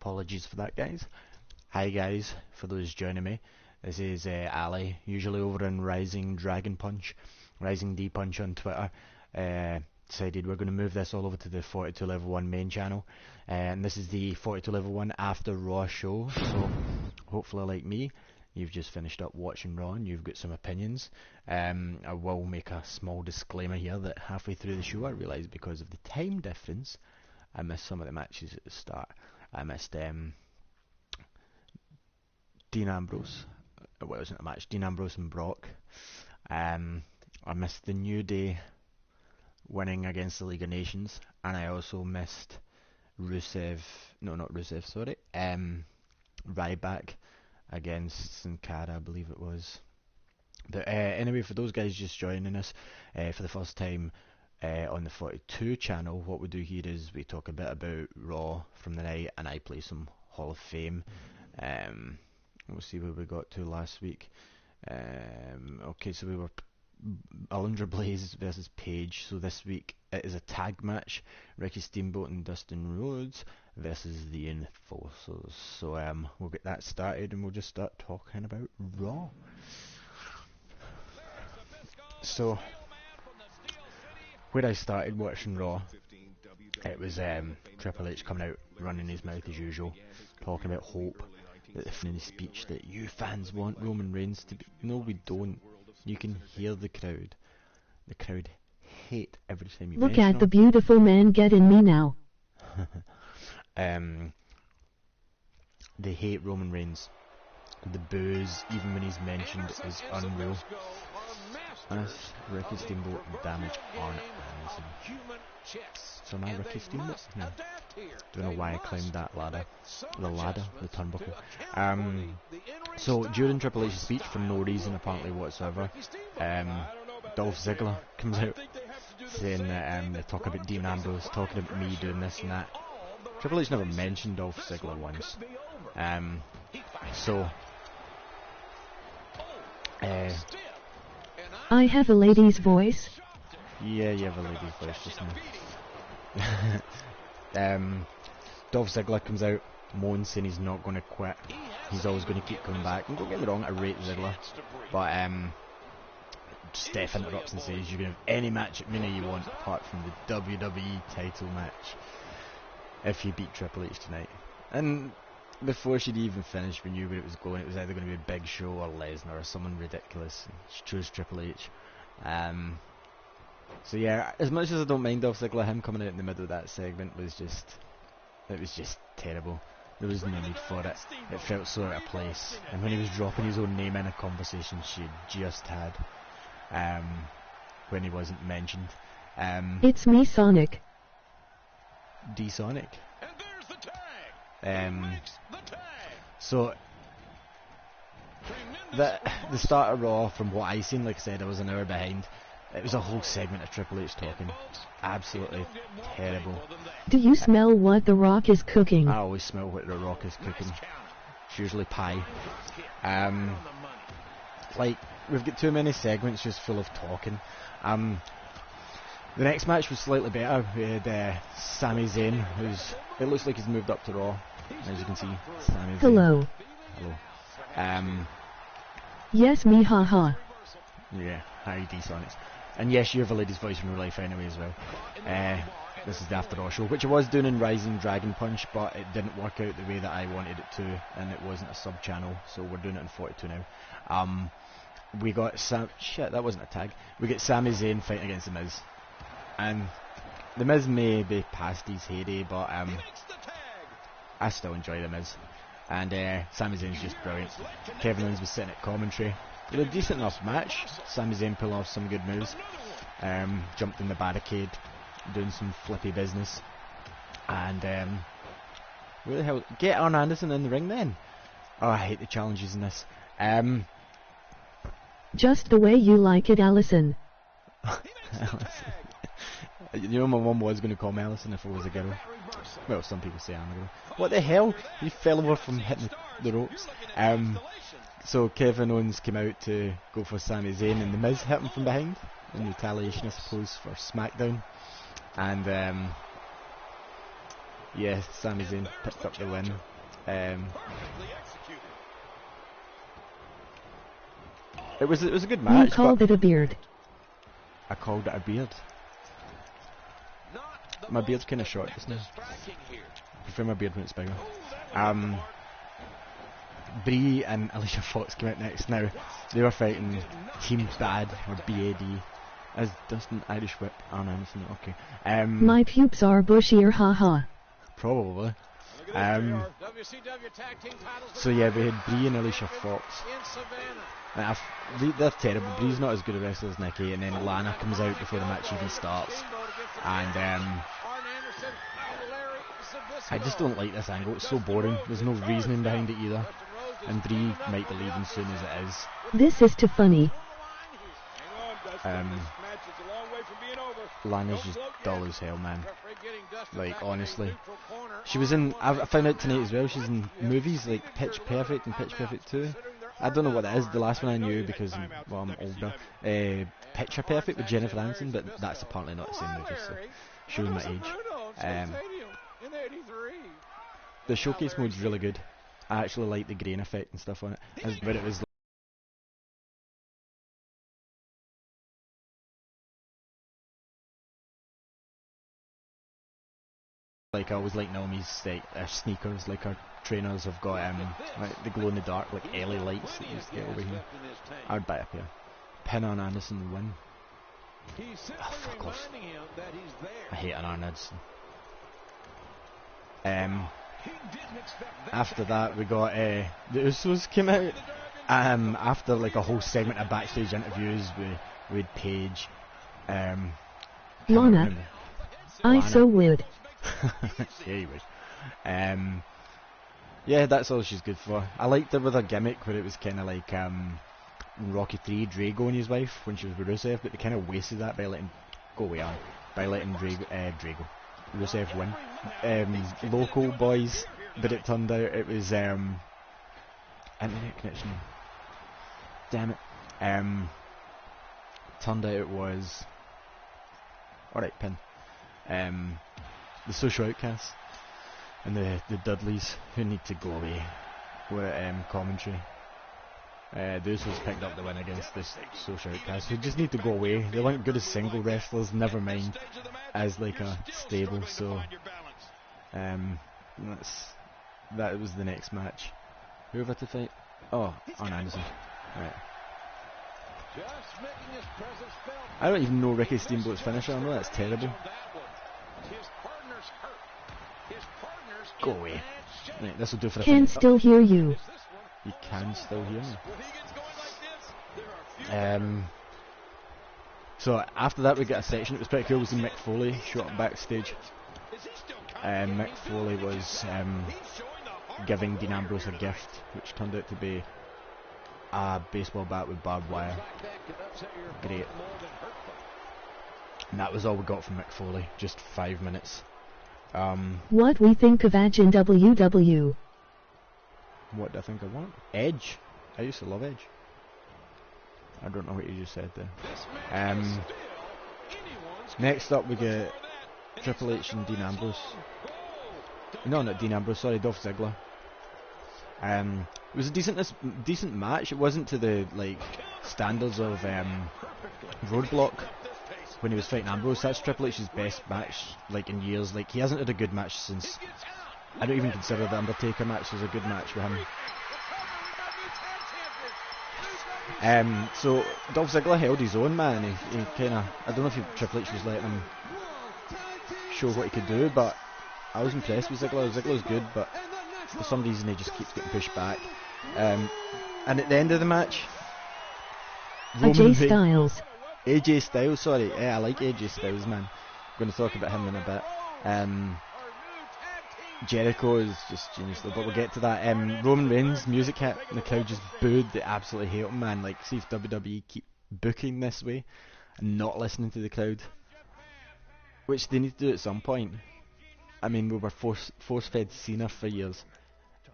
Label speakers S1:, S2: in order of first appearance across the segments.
S1: Apologies for that, guys. Hi guys, for those joining me. This is Ali, usually over on Rising Dragon Punch, Rising D Punch on Twitter. Decided we're going to move this all over to the 42 level 1 main channel, and this is the 42 level 1 after Raw show, so hopefully like me you've just finished up watching Raw and you've got some opinions. I will make a small disclaimer here that halfway through the show I realised because of the time difference I missed some of the matches at the start. I missed Dean Ambrose, well, it wasn't a match, Dean Ambrose and Brock. I missed the New Day winning against the League of Nations, and I also missed Ryback against Sin Cara, I believe it was. But anyway, for those guys just joining us for the first time on the 42 channel, what we do here is we talk a bit about Raw from the night, and I play some Hall of Fame. We'll see where we got to last week. Okay, so we were Alundra Blaze versus Paige. So this week it is a tag match: Ricky Steamboat and Dustin Rhodes versus the Enforcers. So we'll get that started and we'll just start talking about Raw. So where I started watching Raw, it was Triple H coming out running his mouth as usual, talking about hope, that in the speech that you fans want Roman Reigns to be. No, we don't. You can hear the crowd. The crowd hate every time you
S2: Look
S1: mention
S2: at
S1: him.
S2: the beautiful man get in me now.
S1: They hate Roman Reigns. The boos, even when he's mentioned, is unreal. That's Ricky Steamboat and Damage on Anderson. So am I Ricky Steamboat? No. Don't know why I climbed that ladder. The turnbuckle. So during Triple H's speech, for no reason apparently whatsoever, Dolph Ziggler comes out saying that they talk about Dean Ambrose, talking about me doing this and that. Triple H never mentioned Dolph Ziggler once.
S2: I have a lady's voice.
S1: Yeah, you have a lady's voice just now. Dolph Ziggler comes out, moans saying he's not going to quit. He's always going to keep coming back. And don't get me wrong, I rate Ziggler, but Steph interrupts and says you can have any match at Mania you want apart from the WWE title match if you beat Triple H tonight. And before she'd even finished, we knew where it was going. It was either going to be Big Show or Lesnar or someone ridiculous. She chose Triple H. So yeah, as much as I don't mind Dolph Ziggler, him coming out in the middle of that segment was just terrible. There was no need for it. It felt so out of place. And when he was dropping his own name in a conversation she just had, when he wasn't mentioned.
S2: It's me, Sonic.
S1: D-Sonic. So the start of Raw, from what I seen, like I said, I was an hour behind. It was a whole segment of Triple H talking. Absolutely terrible.
S2: Do you smell what The Rock is cooking?
S1: I always smell what The Rock is cooking. It's usually pie. Like, we've got too many segments just full of talking. The next match was slightly better. We had Sami Zayn, it looks like he's moved up to Raw, as you can see. Sami Zayn.
S2: Hello. Yes, me, haha.
S1: Yeah, hi D-Sonics. And yes, you have a lady's voice in real life anyway as well. This is the After Raw show, which I was doing in Rising Dragon Punch, but it didn't work out the way that I wanted it to, and it wasn't a sub-channel, so we're doing it in 42 now. We got that wasn't a tag. We get Sami Zayn fighting against The Miz. And The Miz may be past his heyday, but I still enjoy The Miz. And Sami Zayn's just brilliant. Kevin Owens was sitting at commentary. It was a decent enough match. Sami Zayn pulling off some good moves. Jumped in the barricade, doing some flippy business. And where the hell? Get Arn Anderson in the ring then. Oh, I hate the challenges in this.
S2: Just the way you like it, Allison.
S1: You know, my mum was going to call me Allison if I was a girl. Well, some people say I'm a girl. What the hell? He fell over from hitting the ropes. So Kevin Owens came out to go for Sami Zayn, and The Miz hit him from behind in retaliation, I suppose, for SmackDown. And Yes, Sami Zayn picked up the win. It was a good match.
S2: You called it a beard.
S1: I called it a beard. My beard's kind of short just now. I prefer my beard when it's bigger. Brie and Alicia Fox came out next. Now they were fighting Team Bad or BAD as Dustin Irish Whip. Arn Anderson. Okay.
S2: My pubes are bushier, haha.
S1: Probably. So yeah, we had Brie and Alicia Fox. They're terrible. Brie's not as good a wrestler as Nikki, and then Lana comes out before the match even starts, and I just don't like this angle. It's so boring. There's no reasoning behind it either, and Brie might be leaving soon as it is.
S2: This is too funny.
S1: Lana's just dull as hell, man. Like, honestly. She was in, I found out tonight as well, she's in movies like Pitch Perfect and Pitch Perfect 2. I don't know what that is, the last one I knew because, well, I'm older. Picture Perfect with Jennifer Aniston, but that's apparently not the same movie, so showing my age. The showcase mode's really good. I actually like the grain effect and stuff on it, but it was like I always like Naomi's sneakers, like her trainers have got like the glow in the dark, like LA lights that you used to get over here. I'd buy a pair. Pin on Anderson win. Oh, fuck off. I hate an Arn Anderson. After that we got the Usos came out. After like a whole segment of backstage interviews with Paige.
S2: Lana. I so would.
S1: Yeah, you would. Yeah, that's all she's good for. I liked her with her gimmick where it was kind of like in Rocky 3, Drago and his wife when she was with Rusev, but they kind of wasted that by letting Drago Rusev win. Local boys, but it turned out it was internet connection. Damn it. Turned out it was alright, pin. The Social Outcasts and the Dudleys who need to go away with commentary. Those who's picked up the win against this Social Outcasts who just need to go away. They weren't good as single wrestlers, never mind as like a stable, so that was the next match. Who have I to fight? Oh, Arn Anderson. Right. I don't even know Ricky Steamboat's finisher. I know that's terrible. Go away. Right, this will do for the
S2: Can still hear you.
S1: You can still hear me. So after that we get a section. It was pretty cool. It was Mick Foley shot up backstage. Mick Foley was giving Dean Ambrose a gift, which turned out to be a baseball bat with barbed wire. Great. And that was all we got from Mick Foley. Just 5 minutes.
S2: What we think of Edge in WW?
S1: What do I think I want? Edge. I used to love Edge. I don't know what you just said there. Next up we get Triple H and Dean Ambrose. No, not Dean Ambrose. Sorry, Dolph Ziggler. It was a decent match. It wasn't to the like standards of Roadblock when he was fighting Ambrose. That's Triple H's best match like in years. Like he hasn't had a good match since. I don't even consider the Undertaker match as a good match with him. So Dolph Ziggler held his own, man. He kind of, I don't know if Triple H was letting him show what he could do, but I was impressed with Ziggler. Ziggler's good, but for some reason he just keeps getting pushed back. And at the end of the match,
S2: AJ Styles.
S1: AJ Styles, sorry. Yeah, I like AJ Styles, man. I'm going to talk about him in a bit. Jericho is just genius though, but we'll get to that. Roman Reigns, music hit, and the crowd just booed. They absolutely hate him, man. Like, see if WWE keep booking this way and not listening to the crowd, which they need to do at some point. I mean, we were force-fed Cena for years,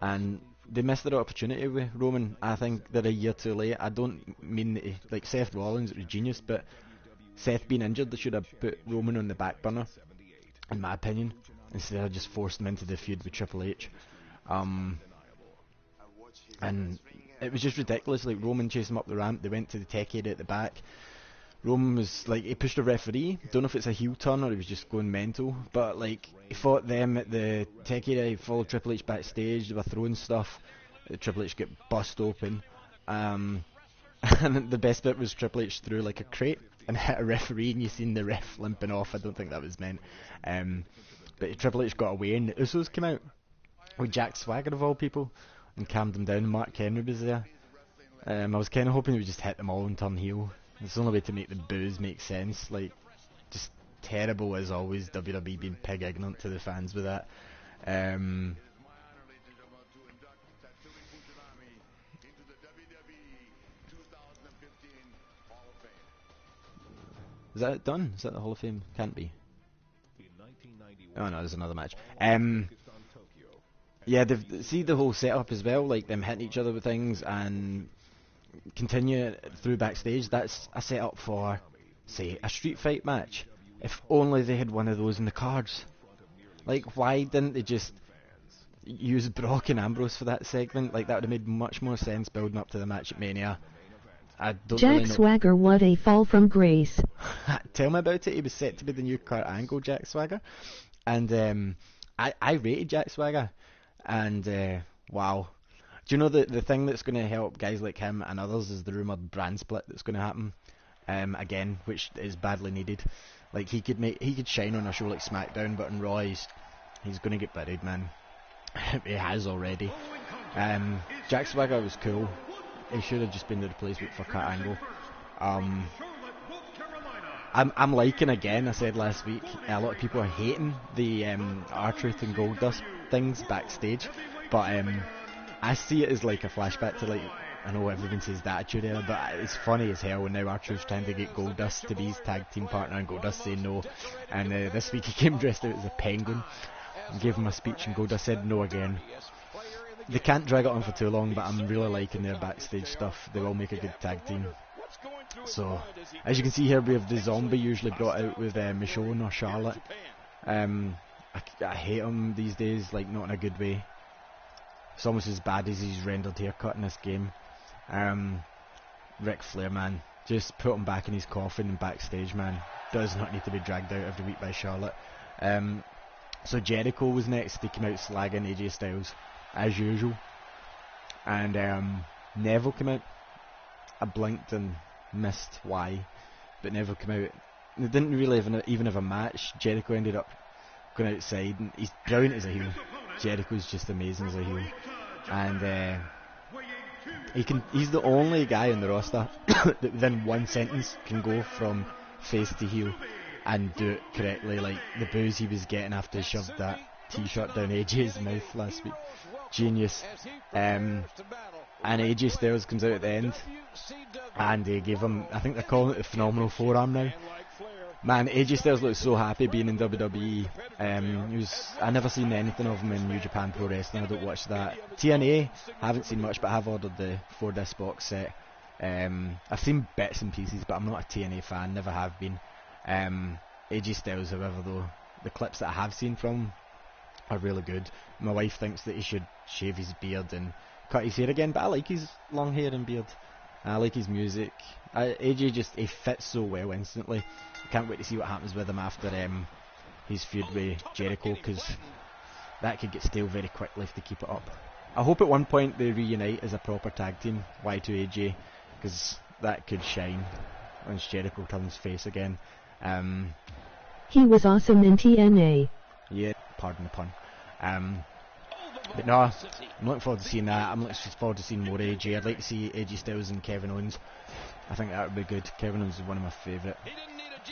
S1: and they missed their opportunity with Roman. I think they're a year too late. I don't mean that like Seth Rollins was genius, but Seth being injured, they should have put Roman on the back burner, in my opinion. instead of just forced them into the feud with Triple H. And it was just ridiculous. Like, Roman chased him up the ramp. They went to the tech area at the back. Roman was like, he pushed a referee. Don't know if it's a heel turn or he was just going mental. But like, he fought them at the tech area. He followed Triple H backstage. They were throwing stuff. Triple H got bust open. And the best bit was Triple H threw like a crate and hit a referee, and you seen the ref limping off. I don't think that was meant. But Triple H got away, and the Usos came out with Jack Swagger of all people and calmed them down. Mark Henry was there. I was kind of hoping he would just hit them all and turn heel. It's the only way to make the boos make sense. Like, just terrible as always. WWE being pig ignorant to the fans with that. Is that it done? Is that the Hall of Fame? Can't be. Oh no, there's another match. Yeah, see the whole setup as well, like them hitting each other with things and continue through backstage. That's a setup for, say, a street fight match. If only they had one of those in the cards. Like, why didn't they just use Brock and Ambrose for that segment? Like, that would have made much more sense building up to the match at Mania. I don't
S2: Jack
S1: really know.
S2: Swagger, what a fall from grace.
S1: Tell me about it. He was set to be the new Kurt Angle Jack Swagger. And I rated Jack Swagger. And wow. Do you know the thing that's going to help guys like him and others is the rumoured brand split that's going to happen again, which is badly needed. Like, he could shine on a show like SmackDown, but on Raw he's going to get buried, man. He has already. Jack Swagger was cool. He should have just been the replacement for Kurt Angle. I'm liking, again, I said last week, a lot of people are hating the R-Truth and Goldust things backstage, but I see it as like a flashback to, like, I know everyone says the Attitude Era, but it's funny as hell when now R-Truth's trying to get Goldust to be his tag team partner and Goldust saying no, and this week he came dressed out as a penguin and gave him a speech and Goldust said no again. They can't drag it on for too long, but I'm really liking their backstage stuff. They will make a good tag team. So, as you can see here, we have the Zombie usually brought out with Michonne or Charlotte. I hate him these days, like, not in a good way. It's almost as bad as his rendered haircut in this game. Ric Flair, man, just put him back in his coffin and backstage, man. Does not need to be dragged out every week by Charlotte. So Jericho was next. He came out slagging AJ Styles as usual, and Neville came out. I blinked and missed why, but Neville came out. They didn't really even have a match. Jericho ended up going outside, and he's brilliant as a heel. Jericho's just amazing as a heel, and he's the only guy on the roster that within one sentence can go from face to heel and do it correctly. Like the boos he was getting after he shoved that t-shirt down AJ's mouth last week. Genius. And AJ Styles comes out at the end and they gave him, I think they're calling it the Phenomenal Forearm now. Man, AJ Styles looks so happy being in WWE. I never seen anything of him in New Japan Pro Wrestling. I don't watch that. TNA, haven't seen much, but I have ordered the 4-disc box set. I've seen bits and pieces, but I'm not a TNA fan, never have been. AJ Styles, however, though, the clips that I have seen from him are really good. My wife thinks that he should shave his beard and cut his hair again, but I like his long hair and beard. I like his music. AJ he fits so well instantly. I can't wait to see what happens with him after his feud with Jericho, because that could get stale very quickly if they keep it up. I hope at one point they reunite as a proper tag team, Y2AJ, because that could shine once Jericho turns face again.
S2: He was awesome in TNA.
S1: Yeah, pardon the pun. But no, I'm looking forward to seeing that. I'm looking forward to seeing more AJ. I'd like to see AJ Styles and Kevin Owens. I think that would be good. Kevin Owens is one of my favourite.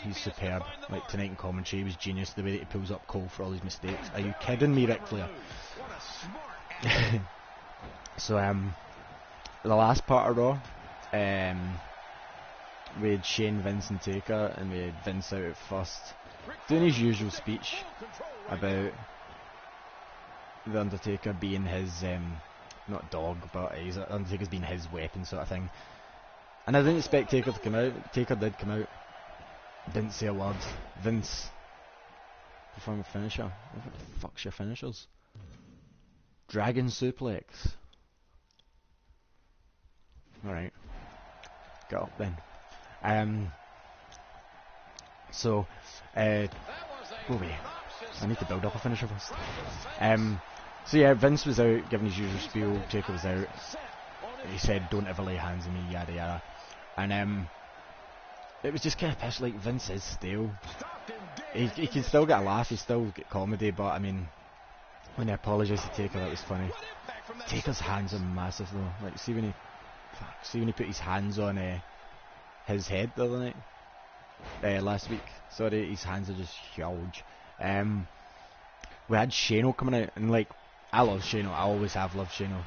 S1: He's superb. Like tonight in commentary, he was genius. The way that he pulls up Cole for all his mistakes. Are you kidding me, Ric Flair? So the last part of Raw, we had Shane, Vince and Taker, and we had Vince out at first doing his usual speech about the Undertaker being his not dog, but Undertaker's being his weapon, sort of thing. And I didn't expect Taker to come out. Taker did come out, didn't say a word. Vince Perform a finisher. What the fuck's your finishers? Dragon suplex. Alright. Get up then. So, Bobby. I need to build up a finisher first. So yeah, Vince was out giving his usual spiel. Taker was out. He said, "Don't ever lay hands on me," yada yada. And it was just kind of pish. Like, Vince is stale. He can still get a laugh. He still get comedy. But I mean, when he apologised to Taker, that was funny. Taker's hands are massive though. Like, see when he put his hands on his head the other night. Last week. Sorry, his hands are just huge. We had Shano coming out, and like, I love Shano. I always have loved Shano.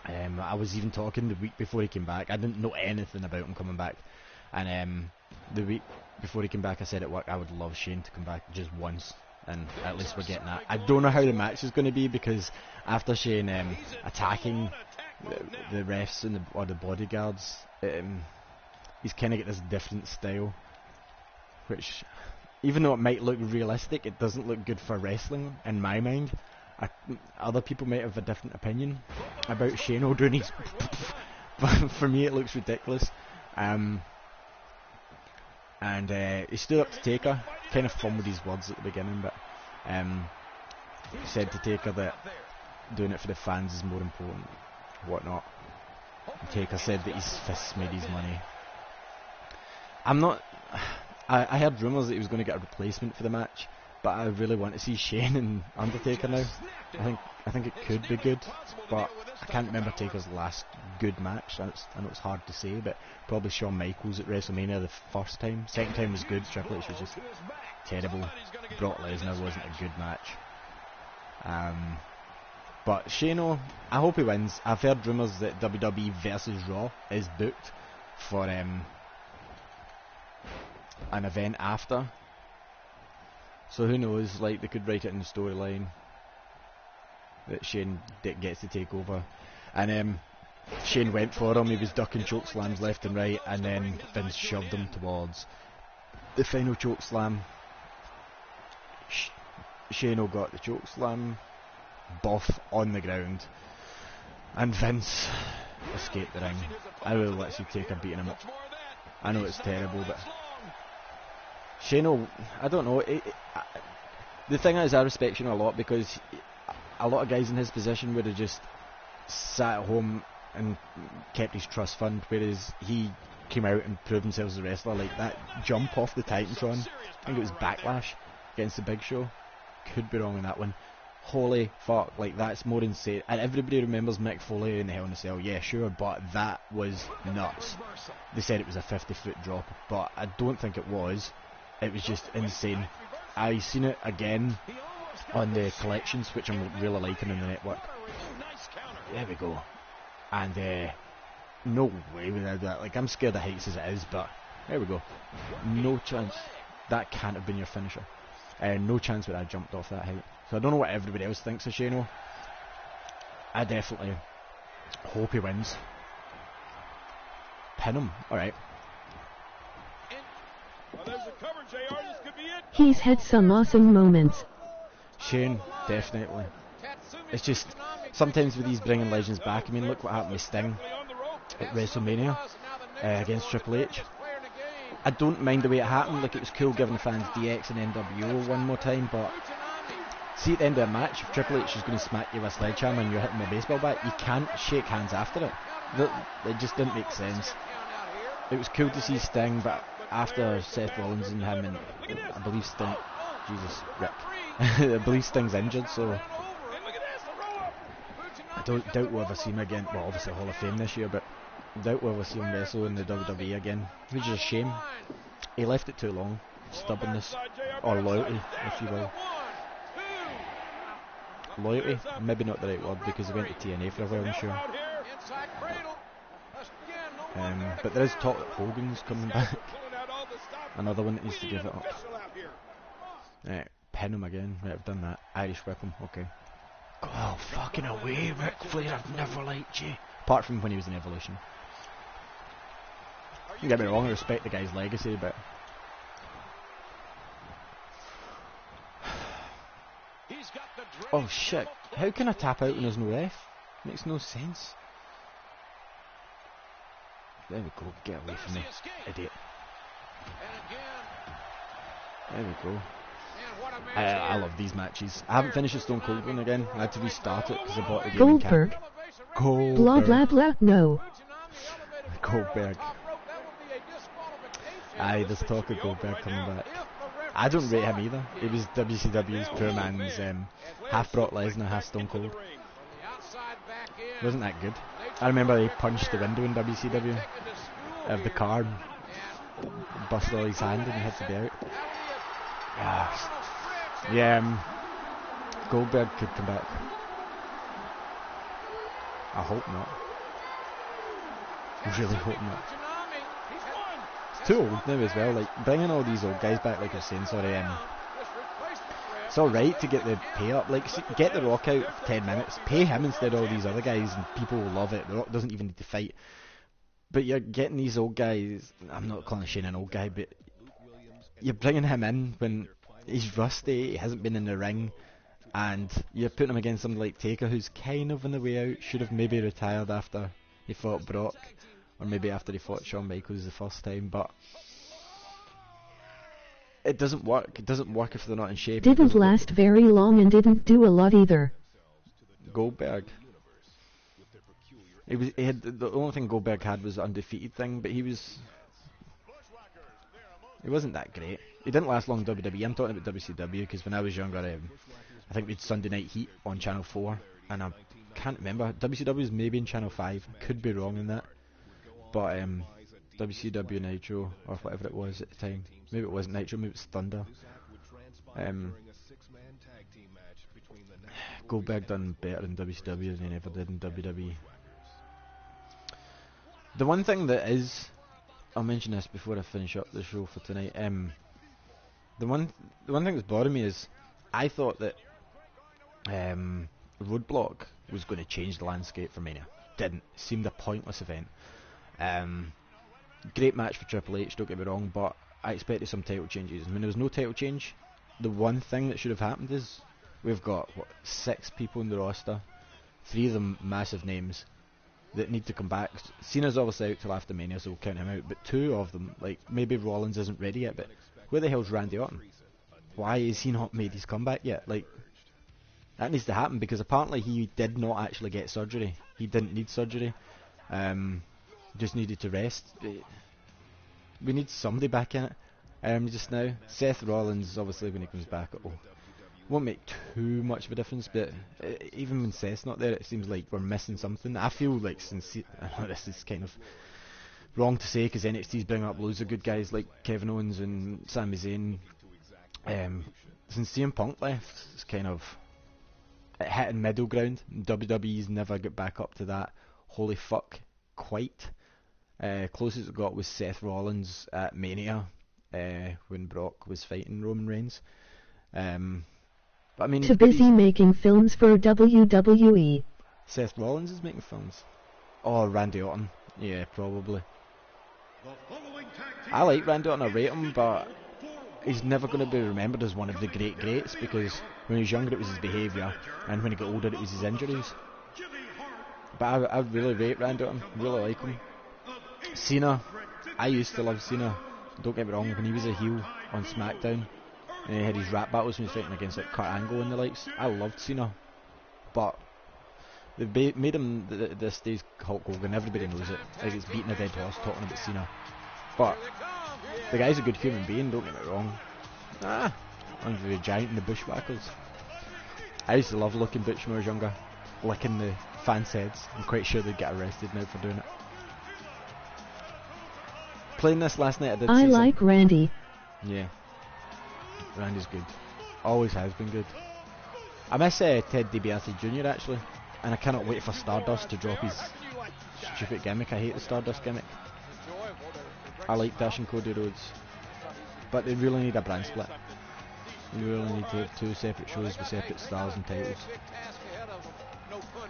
S1: I was even talking the week before he came back. I didn't know anything about him coming back, and the week before he came back, I said at work I would love Shane to come back just once, and at least we're getting that. I don't know how the match is going to be, because after Shane attacking the refs and the bodyguards, he's kind of got this different style, which, even though it might look realistic, it doesn't look good for wrestling in my mind. Other people might have a different opinion about Shane doing his but for me it looks ridiculous. And he stood up to Taker, kind of fumbled his words at the beginning, but he said to Taker that doing it for the fans is more important, whatnot. And Taker said that his fists made his money. I heard rumours that he was going to get a replacement for the match, but I really want to see Shane and Undertaker now. I think it could be good, but I can't remember Taker's last good match. I know it's hard to say, but probably Shawn Michaels at WrestleMania the first time. Second time was good. Triple H was just terrible. Brock Lesnar wasn't a good match. But Shane, I hope he wins. I've heard rumours that WWE versus Raw is booked for an event after. So who knows, like, they could write it in the storyline that Shane gets to take over. And Shane went for him, he was ducking choke slams left and right, and then Vince shoved him towards the final choke slam. Shane got the choke slam buff on the ground, and Vince escaped the ring. I really want to see Taker beating him up. I know it's terrible, but Shane, I don't know. The thing is, I respect Shane a lot, because a lot of guys in his position would have just sat at home and kept his trust fund, whereas he came out and proved himself as a wrestler. Like that jump off the Titantron, I think it was Backlash against the Big Show. Could be wrong on that one. Holy fuck, like that's more insane. And everybody remembers Mick Foley in the Hell in a Cell, yeah sure, but that was nuts. They said it was a 50-foot drop, but I don't think it was. It was just insane. I seen it again on the collections, which I'm really liking on the network. There we go. And no way without that. Like, I'm scared of heights as it is, but there we go. No chance. That can't have been your finisher. No chance that I jumped off that height. So I don't know what everybody else thinks of Shane. I definitely hope he wins. Pin him. Alright.
S2: He's had some awesome moments.
S1: Shane, definitely. It's just, sometimes with these bringing legends back, I mean, look what happened with Sting at WrestleMania against Triple H. I don't mind the way it happened. Like, it was cool giving fans DX and NWO one more time, but see, at the end of a match, if Triple H is going to smack you with a sledgehammer and you're hitting the baseball bat, you can't shake hands after it. It just didn't make sense. It was cool to see Sting, but after Seth Rollins and him, and I believe Sting, Jesus, Rick, I believe Sting's injured, so I doubt we'll ever see him again. Well, obviously Hall of Fame this year, but I doubt we'll ever see him wrestle in the WWE again, which is a shame. He left it too long. Stubbornness, or loyalty, if you will. Loyalty, maybe not the right word, because he went to TNA for a while, I'm sure. But there is talk that Hogan's coming back. Another one that needs to give it up. Pin him again. Right, I've done that. Irish whip him. Okay. Oh, fucking away, Ric Flair. I've never liked you. Apart from when he was in Evolution. Don't get me wrong, I respect the guy's legacy, but Oh shit, how can I tap out when there's no ref? Makes no sense. There we go, get away from me, idiot. There we go. I love these matches. I haven't finished the Stone Cold one again. I had to restart it because I bought the game in
S2: Goldberg.
S1: Goldberg.
S2: Blah blah blah. No.
S1: Goldberg. Aye, there's talk of Goldberg coming back. I don't rate him either. He was WCW's poor man's half Brock Lesnar, half Stone Cold. Wasn't that good? I remember he punched the window in WCW of the car, busted all his hand and he had to be out. Yeah, Goldberg could come back. I hope not. I really hope not. It's too old now as well, like bringing all these old guys back, like I was saying, it's alright to get the pay up, like get The Rock out for 10 minutes, pay him instead of all these other guys and people will love it. The Rock doesn't even need to fight. But you're getting these old guys, I'm not calling Shane an old guy, but you're bringing him in when he's rusty, he hasn't been in the ring, and you're putting him against somebody like Taker who's kind of on the way out, should have maybe retired after he fought Brock, or maybe after he fought Shawn Michaels the first time, but it doesn't work. It doesn't work if they're not in shape.
S2: Didn't last very long and didn't do a lot either.
S1: Goldberg. He had the only thing Goldberg had was the undefeated thing, but he wasn't that great. He didn't last long in WWE. I'm talking about WCW because when I was younger, I think we had Sunday Night Heat on Channel 4, and I can't remember. WCW was maybe in Channel 5. Could be wrong in that, but WCW Nitro or whatever it was at the time. Maybe it wasn't Nitro. Maybe it was Thunder. Goldberg done better in WCW than he ever did in WWE. The one thing that is, I'll mention this before I finish up the show for tonight. The one thing that's bothering me is I thought that Roadblock was going to change the landscape for Mania. Didn't. It seemed a pointless event. Great match for Triple H, don't get me wrong, but I expected some title changes. When there was no title change, the one thing that should have happened is we've got 6 people in the roster, 3 of them massive names that need to come back. Cena's obviously out till after Mania, so we'll count him out, but 2 of them, like maybe Rollins isn't ready yet, but where the hell's Randy Orton? Why has he not made his comeback yet? Like, that needs to happen because apparently he did not actually get surgery. He didn't need surgery. Just needed to rest. We need somebody back in it. Just now, Seth Rollins, obviously when he comes back, it won't make too much of a difference, but even when Seth's not there, it seems like we're missing something. I feel like this is kind of wrong to say because NXT's bringing up loads of good guys like Kevin Owens and Sami Zayn. Since CM Punk left, it's kind of hitting middle ground. WWE's never got back up to that holy fuck quite. Closest it got was Seth Rollins at Mania when Brock was fighting Roman Reigns. But I mean,
S2: Too busy making films for WWE.
S1: Seth Rollins is making films. Oh, Randy Orton. Yeah, probably. I like Randy Orton, I rate him, but he's never going to be remembered as one of the greats because when he was younger it was his behaviour, and when he got older it was his injuries. But I really rate Randy Orton, really like him. Cena, I used to love Cena, don't get me wrong, when he was a heel on SmackDown and he had his rap battles when he was fighting against like Kurt Angle and the likes, I loved Cena, but they made him this day's Hulk Hogan. Everybody knows it, like it's beating a dead horse talking about Cena, but the guy's a good human being, don't get me wrong. Under the giant and the bushwhackers. I used to love looking Butch when I was younger, licking the fans' heads. I'm quite sure they'd get arrested now for doing it. Playing this last night,
S2: I like Randy.
S1: Yeah, Randy's good. Always has been good. I miss Ted DiBiase Jr. actually, and I cannot wait for Stardust to drop his stupid gimmick. I hate the Stardust gimmick. I like Dash and Cody Rhodes, but they really need a brand split. You really need to have 2 separate shows with separate stars and titles.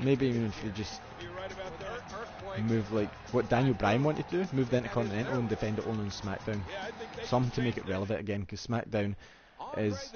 S1: Maybe even if you just move like what Daniel Bryan wanted to do, move the Intercontinental and defend it only on SmackDown. Something to make it relevant again, because SmackDown, is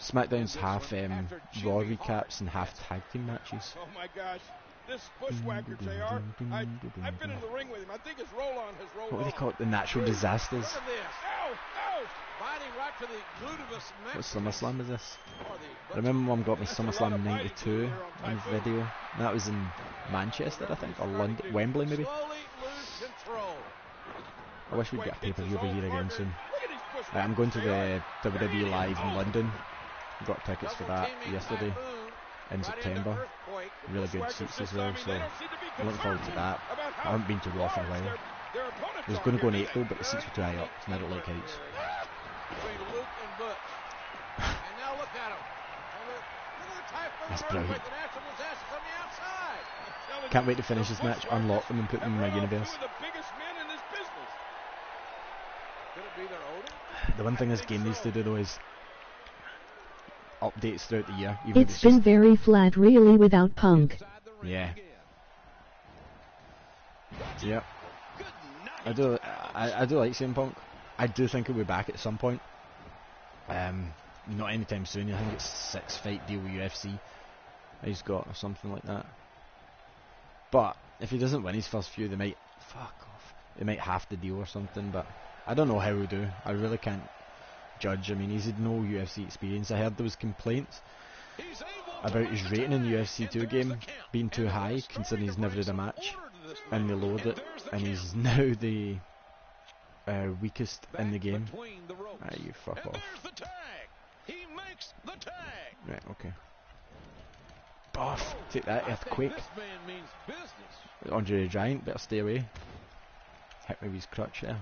S1: SmackDown's half Raw recaps and half tag team matches.
S3: Oh my gosh. This bushwhacker, JR, I've been in the ring with him. I think his roll-on has rolled
S1: What do they
S3: off.
S1: call it? The natural disasters.
S3: Look at this. Ow! Ow! Biting right to the gluteus maximus.
S1: What SummerSlam is this?
S3: Or
S1: I remember Mum got me SummerSlam 92 on video. That was in Manchester, I think, or London, Wembley maybe. I wish we'd get a pay-per-view over here again soon. I'm going to the WWE Live in London. Got tickets for that yesterday in September. Really good seats as well, so I'm looking forward to that. I haven't been to Raw for a while. I was going to go in April, but the seats were dry up, and I don't like heights. That's brilliant. Can't wait to finish this match, unlock them and put them in my universe. The one thing this game needs to do though is updates throughout the year. Even
S2: It's been very flat really without Punk.
S1: Yeah. Yep. I do like CM Punk. I do think he'll be back at some point. Not anytime soon. I think it's 6-fight deal with UFC he's got or something like that. But if he doesn't win his first few, they might They might have to deal or something. But I don't know how he'll do. I really can't judge. I mean, he's had no UFC experience. I heard there was complaints about his rating in the UFC 2 game being too high, considering he's never had a match, and they lowered it, and he's now the weakest in the game. Ah, you fuck off. Right, okay. Boff, take that, Earthquake. Andre the Giant, better stay away. Hit me with his crutch there.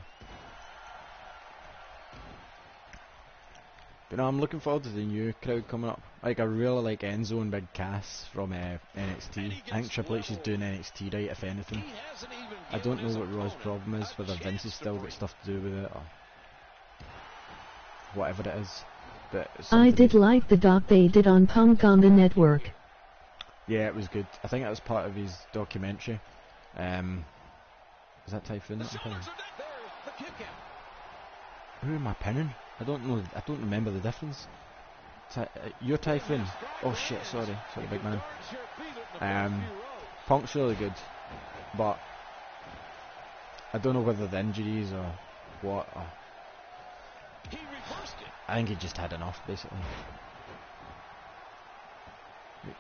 S1: But no, I'm looking forward to the new crowd coming up. Like, I really like Enzo and Big Cass from NXT. I think Triple H is doing NXT right, if anything. I don't know what Raw's problem is, whether Vince has still got stuff to do with it, or whatever it is. But
S2: I did like the doc they did on Punk on the network.
S1: Yeah, it was good. I think that was part of his documentary. Is that Typhoon? Who am I pinning? I don't know. I don't remember the difference. You're Typhoon. Oh shit! Sorry, big man. Punk's really good, but I don't know whether the injuries or what. I think he just had enough, basically.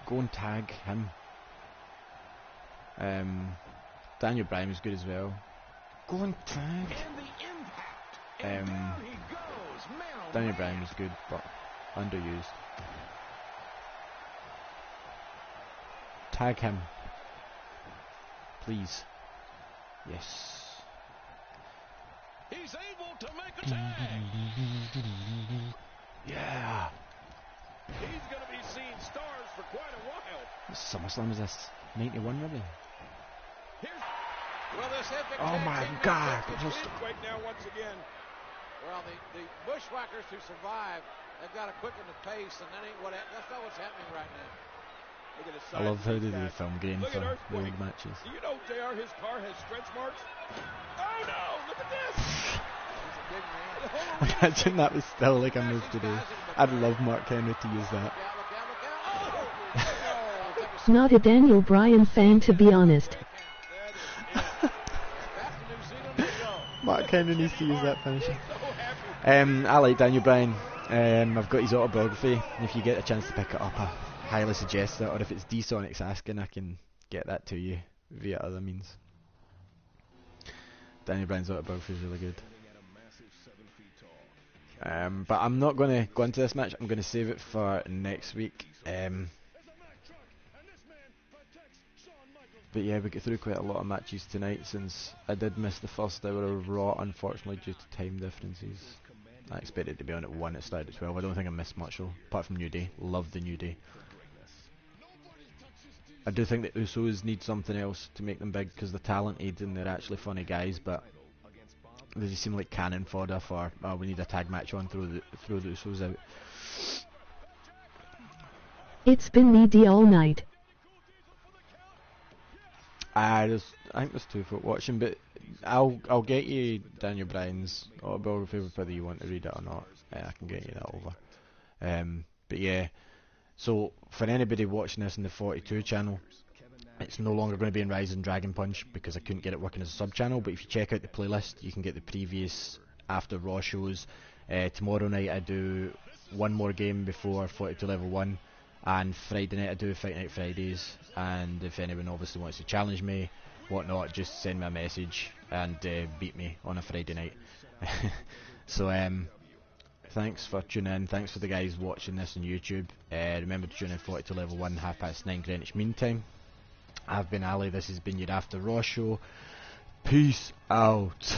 S1: Go and tag him. Daniel Bryan was good as well. Go and tag. Daniel Bryan was good, but underused. Tag him, please. Yes.
S4: He's able to make a tag.
S1: Yeah.
S3: He's going to be seeing stars for quite a while.
S1: SummerSlam is this 91 maybe?
S3: Well, this epic
S1: oh my God!
S3: Quick now once again.
S4: Well, the Bushwhackers who survive, they've got to quicken the pace, and that's not what's happening right now.
S3: Look at the
S1: I love how they do the film grain for the old matches.
S3: Do you know, JR, his car has stretch marks? Oh no! Look at this!
S1: Imagine that was still like a move today. I'd love Mark Henry to use that.
S2: Not a Daniel Bryan fan, to be honest.
S1: Mark Henry needs to use that finisher. I like Daniel Bryan. I've got his autobiography. If you get a chance to pick it up, I highly suggest that. Or if it's D-Sonic's asking, I can get that to you via other means. Daniel Bryan's autobiography is really good. But I'm not going to go into this match. I'm going to save it for next week. But yeah, we get through quite a lot of matches tonight, since I did miss the first hour of Raw, unfortunately, due to time differences. I expected to be on at 1, it started at 12. I don't think I missed much though, apart from New Day. Love the New Day. I do think the Usos need something else to make them big, because they're talented and they're actually funny guys, but they just seem like cannon fodder for, we need a tag match on, throw the Usos out.
S2: It's been meaty all night.
S1: I think there's 2 folk watching, but I'll get you Daniel Bryan's autobiography, whether you want to read it or not. I can get you that over. But yeah, so for anybody watching this in the 42 channel, it's no longer going to be in Rising Dragon Punch because I couldn't get it working as a sub channel. But if you check out the playlist, you can get the previous After Raw shows. Tomorrow night I do one more game before 42 level 1, and Friday night I do Fight Night Fridays. And if anyone obviously wants to challenge me, whatnot, just send me a message and beat me on a Friday night. So thanks for tuning in, thanks for the guys watching this on YouTube. Remember to tune in 42 level 1, 9:30 Greenwich Mean Time. I've been Ali, this has been your After Raw show. Peace out.